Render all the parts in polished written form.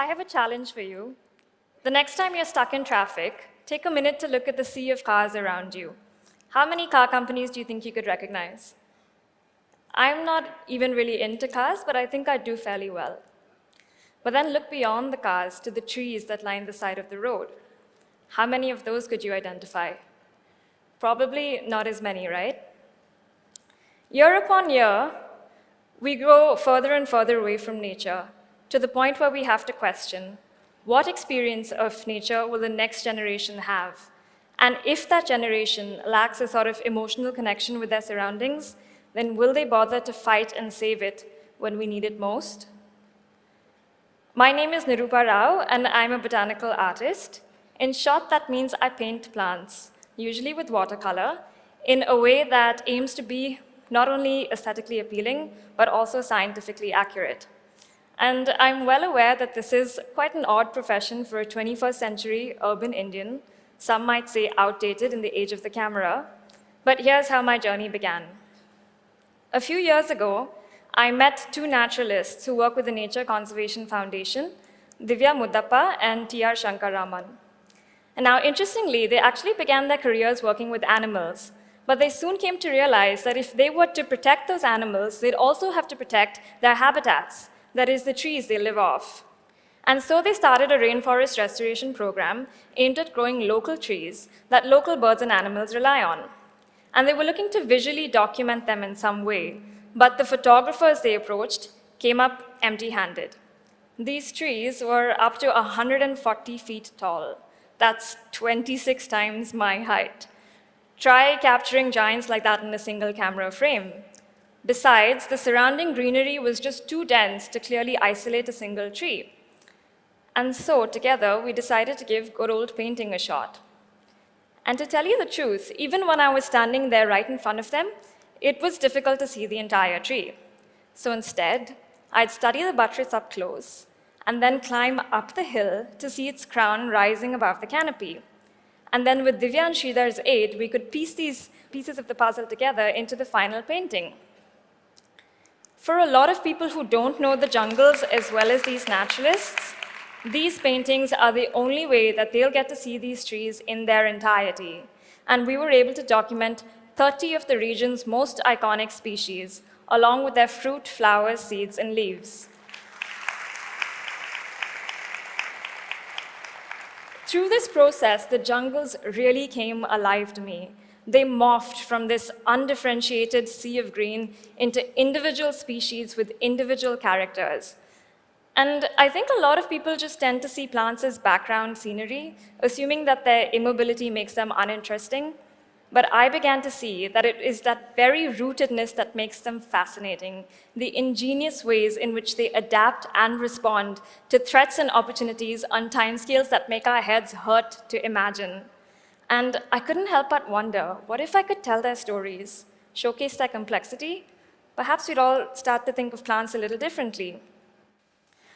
I have a challenge for you. The next time you're stuck in traffic, take a minute to look at the sea of cars around you. How many car companies do you think you could recognize? I'm not even really into cars, but I think I do fairly well. But then look beyond the cars to the trees that line the side of the road. How many of those could you identify? Probably not as many, right? Year upon year, we grow further and further away from nature to the point where we have to question, what experience of nature will the next generation have? And if that generation lacks a sort of emotional connection with their surroundings, then will they bother to fight and save it when we need it most? My name is Nirupa Rao, and I'm a botanical artist. In short, that means I paint plants, usually with watercolor, in a way that aims to be not only aesthetically appealing, but also scientifically accurate. And I'm well aware that this is quite an odd profession for a 21st century urban Indian. Some might say outdated in the age of the camera. But here's how my journey began. A few years ago, I met two naturalists who work with the Nature Conservation Foundation, Divya Muddappa and T.R. Shankaraman. And now, interestingly, they actually began their careers working with animals. But they soon came to realize that if they were to protect those animals, they'd also have to protect their habitats, that is, the trees they live off. And so they started a rainforest restoration program aimed at growing local trees that local birds and animals rely on. And they were looking to visually document them in some way, but the photographers they approached came up empty-handed. These trees were up to 140 feet tall. That's 26 times my height. Try capturing giants like that in a single camera frame. Besides, the surrounding greenery was just too dense to clearly isolate a single tree. And so, together, we decided to give good old painting a shot. And to tell you the truth, even when I was standing there right in front of them, it was difficult to see the entire tree. So instead, I'd study the buttress up close, and then climb up the hill to see its crown rising above the canopy. And then with Divya and Sridhar's aid, we could piece these pieces of the puzzle together into the final painting. For a lot of people who don't know the jungles as well as these naturalists, these paintings are the only way that they'll get to see these trees in their entirety. And we were able to document 30 of the region's most iconic species, along with their fruit, flowers, seeds, and leaves. Through this process, the jungles really came alive to me. They morphed from this undifferentiated sea of green into individual species with individual characters. And I think a lot of people just tend to see plants as background scenery, assuming that their immobility makes them uninteresting. But I began to see that it is that very rootedness that makes them fascinating, the ingenious ways in which they adapt and respond to threats and opportunities on timescales that make our heads hurt to imagine. And I couldn't help but wonder, what if I could tell their stories, showcase their complexity? Perhaps we'd all start to think of plants a little differently.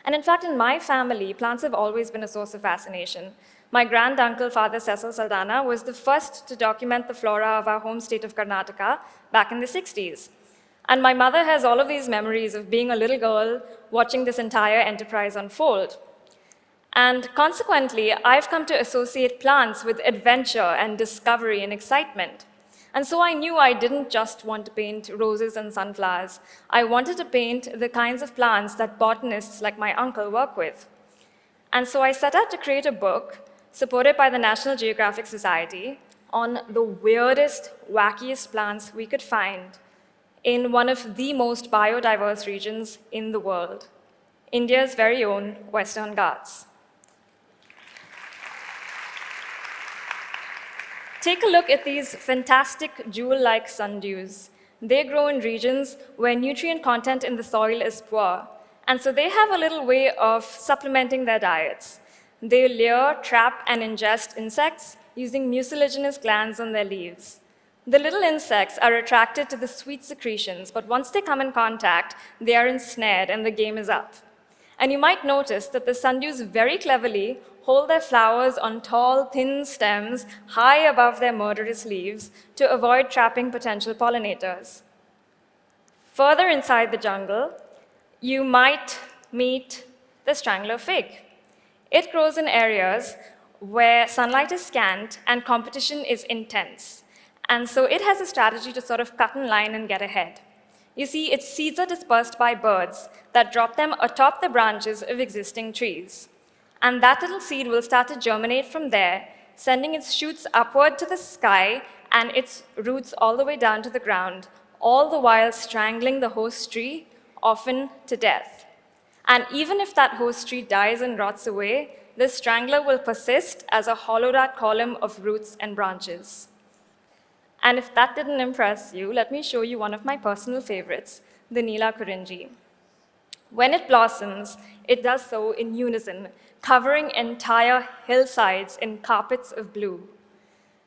And in fact, in my family, plants have always been a source of fascination. My granduncle, Father Cecil Saldana, was the first to document the flora of our home state of Karnataka back in the 60s. And my mother has all of these memories of being a little girl watching this entire enterprise unfold. And consequently, I've come to associate plants with adventure and discovery and excitement. And so I knew I didn't just want to paint roses and sunflowers. I wanted to paint the kinds of plants that botanists like my uncle work with. And so I set out to create a book supported by the National Geographic Society on the weirdest, wackiest plants we could find in one of the most biodiverse regions in the world, India's very own Western Ghats. Take a look at these fantastic jewel-like sundews. They grow in regions where nutrient content in the soil is poor, and so they have a little way of supplementing their diets. They lure, trap, and ingest insects using mucilaginous glands on their leaves. The little insects are attracted to the sweet secretions, but once they come in contact, they are ensnared and the game is up. And you might notice that the sundews very cleverly hold their flowers on tall, thin stems high above their murderous leaves to avoid trapping potential pollinators. Further inside the jungle, you might meet the strangler fig. It grows in areas where sunlight is scant and competition is intense. And so it has a strategy to sort of cut in line and get ahead. You see, its seeds are dispersed by birds that drop them atop the branches of existing trees. And that little seed will start to germinate from there, sending its shoots upward to the sky and its roots all the way down to the ground, all the while strangling the host tree, often to death. And even if that host tree dies and rots away, this strangler will persist as a hollowed-out column of roots and branches. And if that didn't impress you, let me show you one of my personal favorites, the Nila Kurinji. When it blossoms, it does so in unison, covering entire hillsides in carpets of blue.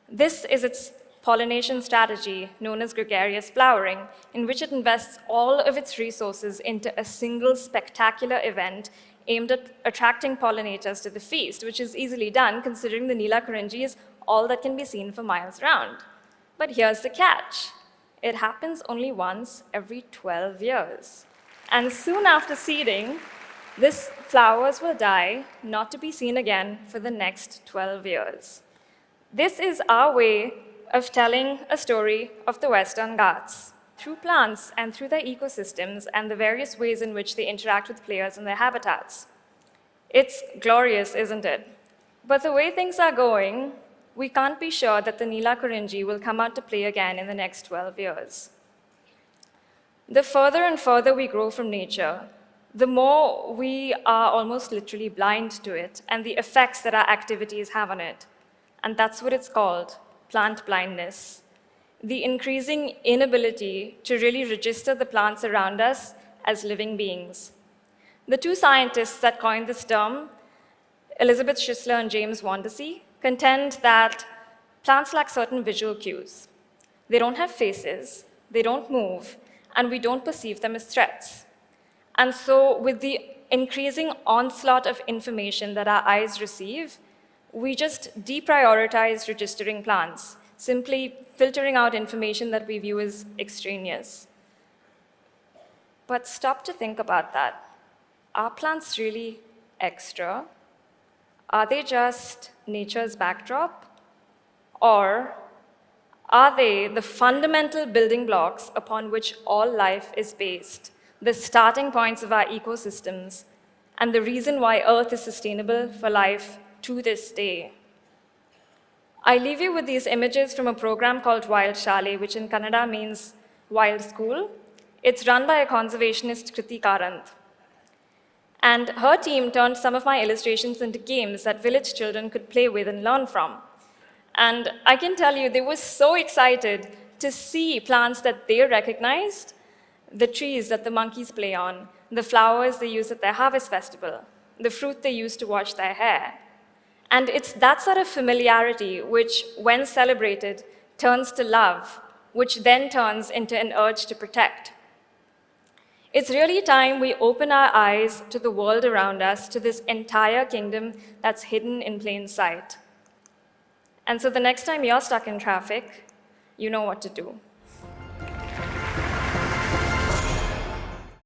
This is its pollination strategy, known as gregarious flowering, in which it invests all of its resources into a single spectacular event aimed at attracting pollinators to the feast, which is easily done considering the Nila Kurinji is all that can be seen for miles around. But here's the catch. It happens only once every 12 years. And soon after seeding, these flowers will die, not to be seen again for the next 12 years. This is our way of telling a story of the Western Ghats through plants and through their ecosystems and the various ways in which they interact with players in their habitats. It's glorious, isn't it? But the way things are going, we can't be sure that the Nila Kurinji will come out to play again in the next 12 years. The further and further we grow from nature, the more we are almost literally blind to it and the effects that our activities have on it. And that's what it's called, plant blindness. The increasing inability to really register the plants around us as living beings. The two scientists that coined this term, Elizabeth Schisler and James Wondesy, contend that plants lack certain visual cues. They don't have faces, they don't move, and we don't perceive them as threats. And so with the increasing onslaught of information that our eyes receive, we just deprioritize registering plants, simply filtering out information that we view as extraneous. But stop to think about that. Are plants really extra? Are they just nature's backdrop? Or are they the fundamental building blocks upon which all life is based, the starting points of our ecosystems, and the reason why Earth is sustainable for life to this day? I leave you with these images from a program called Wild Shale, which in Kannada means Wild School. It's run by a conservationist, Kriti Karanth. And her team turned some of my illustrations into games that village children could play with and learn from. And I can tell you, they were so excited to see plants that they recognized, the trees that the monkeys play on, the flowers they use at their harvest festival, the fruit they use to wash their hair. And it's that sort of familiarity which, when celebrated, turns to love, which then turns into an urge to protect. It's really time we open our eyes to the world around us, to this entire kingdom that's hidden in plain sight. And so the next time you're stuck in traffic, you know what to do.